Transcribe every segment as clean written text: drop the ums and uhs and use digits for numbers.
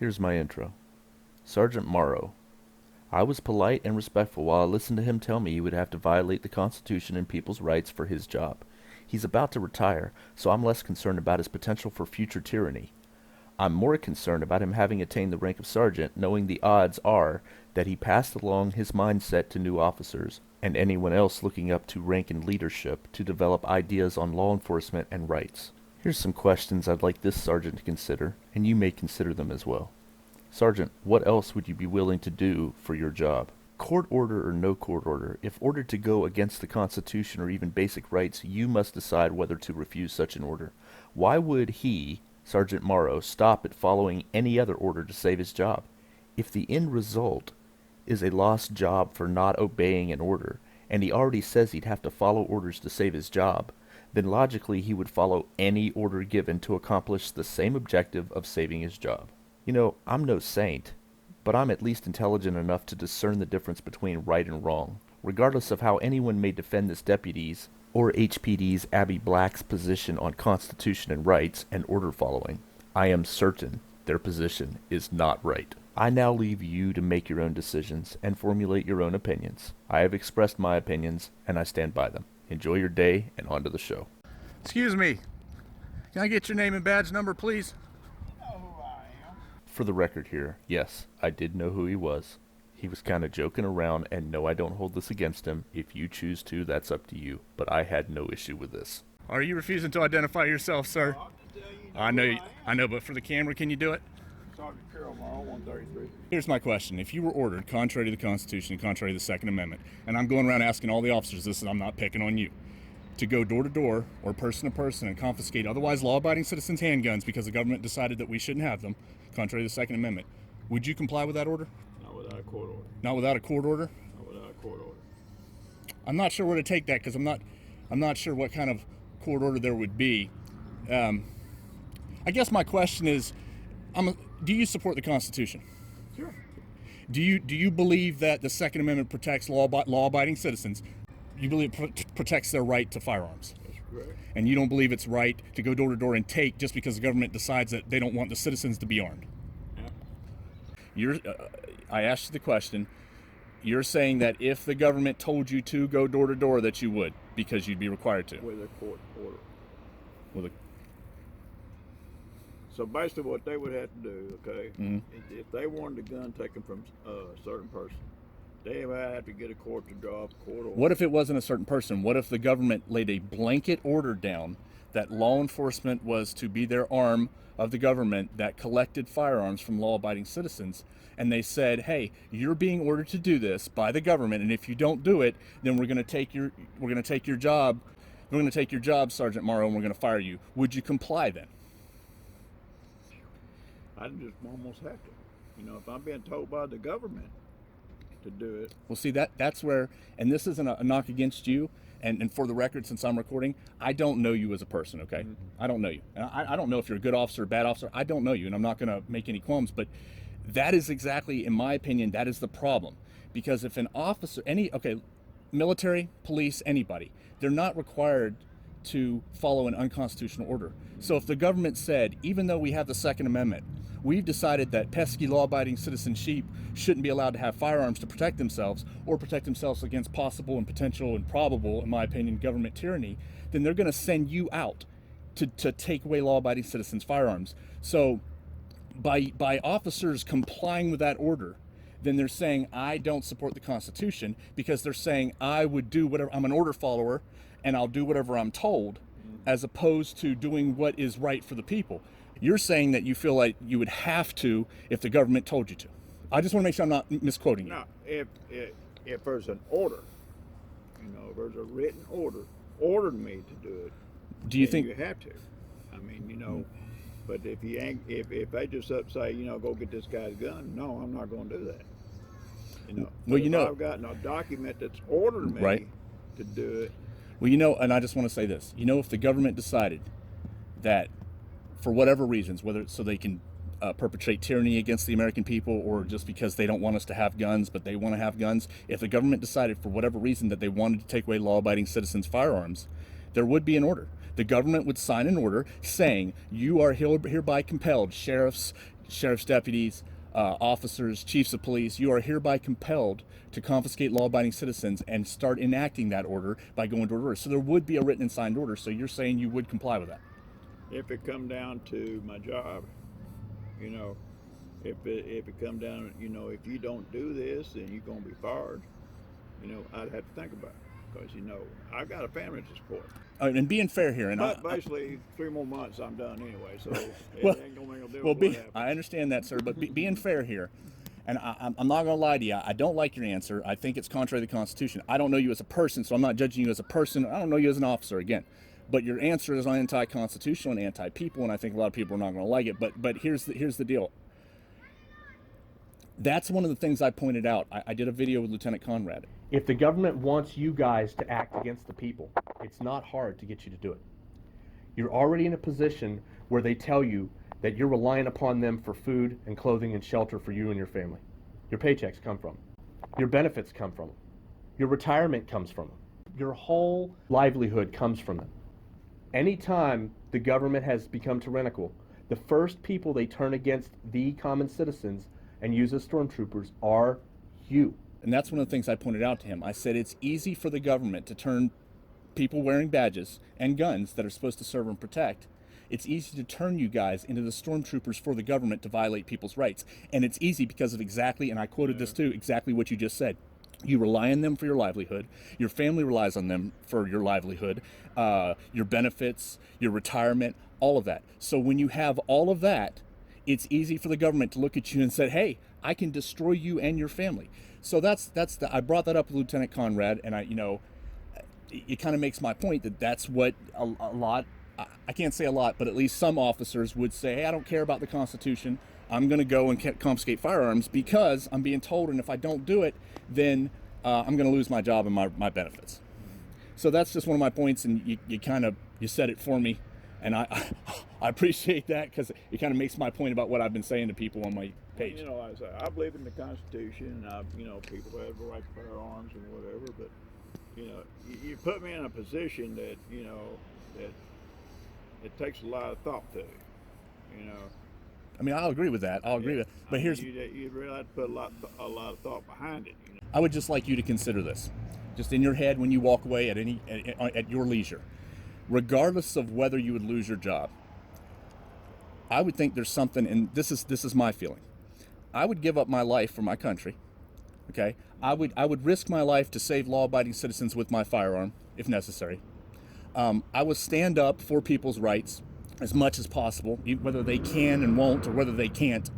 Here's my intro. Sergeant Morrow. I was polite and respectful while I listened to him tell me he would have to violate the Constitution and people's rights for his job. He's about to retire, so I'm less concerned about his potential for future tyranny. I'm more concerned about him having attained the rank of sergeant, knowing the odds are that he passed along his mindset to new officers and anyone else looking up to rank in leadership to develop ideas on law enforcement and rights. Here's some questions I'd like this sergeant to consider, and you may consider them as well. Sergeant, what else would you be willing to do for your job? Court order or no court order, if ordered to go against the Constitution or even basic rights, you must decide whether to refuse such an order. Why would he, Sergeant Morrow, stop at following any other order to save his job? If the end result is a lost job for not obeying an order, and he already says he'd have to follow orders to save his job, then logically he would follow any order given to accomplish the same objective of saving his job. You know, I'm no saint, but I'm at least intelligent enough to discern the difference between right and wrong, regardless of how anyone may defend this deputy's or HPD's Abby Black's position on Constitution and rights and order following. I am certain their position is not right. I now leave you to make your own decisions and formulate your own opinions. I have expressed my opinions, and I stand by them. Enjoy your day, and on to the show. Excuse me. Can I get your name and badge number, please? For the record here, yes, I did know who he was. He was kind of joking around, and no, I don't hold this against him. If you choose to, that's up to you. But I had no issue with this. Are you refusing to identify yourself, sir? I know, but for the camera, can you do it? Sergeant Carroll, Morrow, 133. Here's my question. If you were ordered, contrary to the Constitution and contrary to the Second Amendment, and I'm going around asking all the officers this, and I'm not picking on you, to go door to door or person to person and confiscate otherwise law-abiding citizens' handguns because the government decided that we shouldn't have them, contrary to the Second Amendment, would you comply with that order? Not without a court order. Not without a court order? Not without a court order. I'm not sure where to take that because I'm not sure what kind of court order there would be. I guess my question is, do you support the Constitution? Sure. Do you believe that the Second Amendment protects law-abiding citizens? You believe it protects their right to firearms? That's correct. And you don't believe it's right to go door to door and take just because the government decides that they don't want the citizens to be armed? Yeah. I asked you the question. You're saying that if the government told you to go door to door that you would because you'd be required to? With a court order. With a So basically what they would have to do, okay, Mm-hmm. if they wanted the gun taken from a certain person, they would have to get a court to draw up a court order. What if it wasn't a certain person? What if the government laid a blanket order down that law enforcement was to be their arm of the government that collected firearms from law-abiding citizens, and they said, "Hey, you're being ordered to do this by the government, and if you don't do it, then we're going to take your job. We're going to take your job, Sergeant Morrow, and we're going to fire you." Would you comply then? I just almost have to. You know, if I'm being told by the government to do it. Well, see, that's where, and this isn't a knock against you, and for the record, since I'm recording, I don't know you as a person, okay? Mm-hmm. I don't know you. And I don't know if you're a good officer or bad officer. I don't know you, and I'm not going to make any qualms, but that is exactly, in my opinion, that is the problem. Because if an officer, military, police, anybody, they're not required to follow an unconstitutional order. So if the government said, even though we have the Second Amendment, we've decided that pesky law-abiding citizen sheep shouldn't be allowed to have firearms to protect themselves or protect themselves against possible and potential and probable, in my opinion, government tyranny, then they're going to send you out to take away law-abiding citizens' firearms. So by officers complying with that order, then they're saying, I don't support the Constitution, because they're saying I would do whatever, I'm an order follower, and I'll do whatever I'm told, as opposed to doing what is right for the people. You're saying that you feel like you would have to if the government told you to. I just want to make sure I'm not misquoting you. No, if there's an order, you know, if there's a written order, ordered me to do it, Do you then think you have to? I mean, you know, but if you ain't, if they just up say, you know, go get this guy's gun, no, I'm not going to do that. You know, Well, but you know, if I've got a document that's ordered me Right. to do it. Well, you know, and I just want to say this. You know, if the government decided that, for whatever reasons, whether it's so they can perpetrate tyranny against the American people, or just because they don't want us to have guns, but they want to have guns, if the government decided for whatever reason that they wanted to take away law-abiding citizens' firearms, there would be an order. The government would sign an order saying, you are hereby compelled, sheriffs, sheriff's deputies, officers, chiefs of police, you are hereby compelled to confiscate law-abiding citizens and start enacting that order by going to order. So there would be a written and signed order. So you're saying you would comply with that? If it come down to my job, you know, if it come down, you know, if you don't do this, then you're gonna be fired. You know, I'd have to think about it because you know I got a family to support. And being fair here, and But basically 3 more months I'm done anyway, so it well, ain't gonna make no difference. well, what happens. I understand that, sir, but being fair here, and I'm not going to lie to you, I don't like your answer. I think it's contrary to the Constitution. I don't know you as a person, so I'm not judging you as a person. I don't know you as an officer, again. But your answer is anti-constitutional and anti-people, and I think a lot of people are not going to like it. But here's the deal. That's one of the things I pointed out. I did a video with Lieutenant Conrad. If the government wants you guys to act against the people, it's not hard to get you to do it. You're already in a position where they tell you that you're relying upon them for food and clothing and shelter for you and your family. Your paychecks come from them. Your benefits come from them. Your retirement comes from them. Your whole livelihood comes from them. Anytime the government has become tyrannical, the first people they turn against the common citizens and use as stormtroopers are you. And that's one of the things I pointed out to him. I said it's easy for the government to turn people wearing badges and guns that are supposed to serve and protect. It's easy to turn you guys into the stormtroopers for the government to violate people's rights. And it's easy because of exactly, and I quoted this too, exactly what you just said. You rely on them for your livelihood. Your family relies on them for your livelihood, your benefits, your retirement, all of that. So when you have all of that, it's easy for the government to look at you and say, hey, I can destroy you and your family. So I brought that up with Lieutenant Conrad, and it kind of makes my point that that's what a lot, I can't say a lot, but at least some officers would say, hey, I don't care about the Constitution. I'm going to go and confiscate firearms because I'm being told, and if I don't do it, then I'm going to lose my job and my benefits. So that's just one of my points, and you said it for me, and I appreciate that because it kind of makes my point about what I've been saying to people on my page. You know, like I say, I believe in the Constitution, and people have the right to bear arms and whatever, but you know, you put me in a position that, you know, that it takes a lot of thought to, you know. I mean, I'll agree with that. I'll agree with that. But here's, you really have to put a lot of thought behind it. You know? I would just like you to consider this, just in your head when you walk away at your leisure, regardless of whether you would lose your job. I would think there's something, and this is my feeling. I would give up my life for my country. Okay, I would risk my life to save law-abiding citizens with my firearm if necessary. I would stand up for people's rights as much as possible, whether they can and won't, or whether they can't.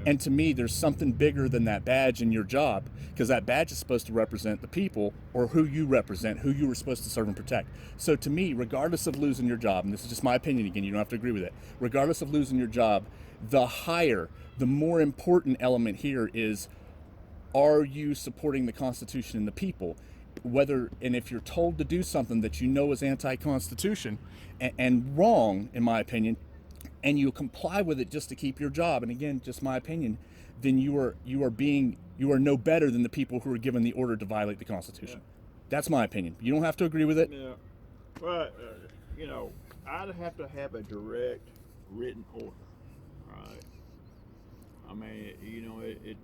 And to me, there's something bigger than that badge in your job, because that badge is supposed to represent the people, or who you represent, who you were supposed to serve and protect. So to me, regardless of losing your job, and this is just my opinion again, you don't have to agree with it, regardless of losing your job, the more important element here is, are you supporting the Constitution and the people? And if you're told to do something that you know is anti-Constitution and wrong, in my opinion, and you comply with it just to keep your job, and again, just my opinion, then you are no better than the people who are given the order to violate the Constitution. Yeah. That's my opinion. You don't have to agree with it. Yeah. Well, you know, I'd have to have a direct written order, right? I mean, you know, it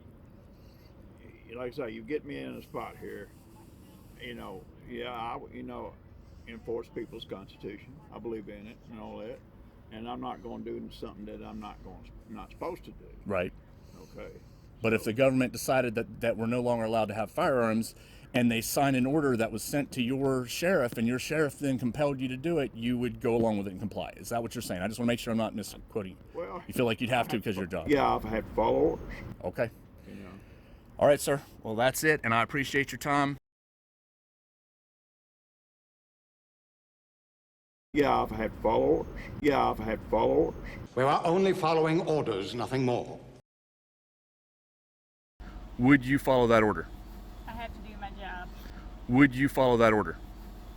like I say, you get me in a spot here. You know, I enforce people's Constitution. I believe in it and all that. And I'm not going to do something that I'm not supposed to do. Right. Okay. But if the government decided that we're no longer allowed to have firearms, and they sign an order that was sent to your sheriff, and your sheriff then compelled you to do it, you would go along with it and comply. Is that what you're saying? I just want to make sure I'm not misquoting. Well, you feel like you'd have to because of your job. Yeah, I've had to follow orders. Okay. You know. All right, sir. Well, that's it, and I appreciate your time. Yeah, I've had to follow orders. We are only following orders, nothing more. Would you follow that order? I have to do my job. Would you follow that order?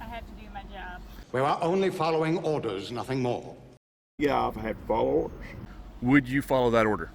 I have to do my job. We are only following orders, nothing more. Yeah, I've had to follow orders. Would you follow that order?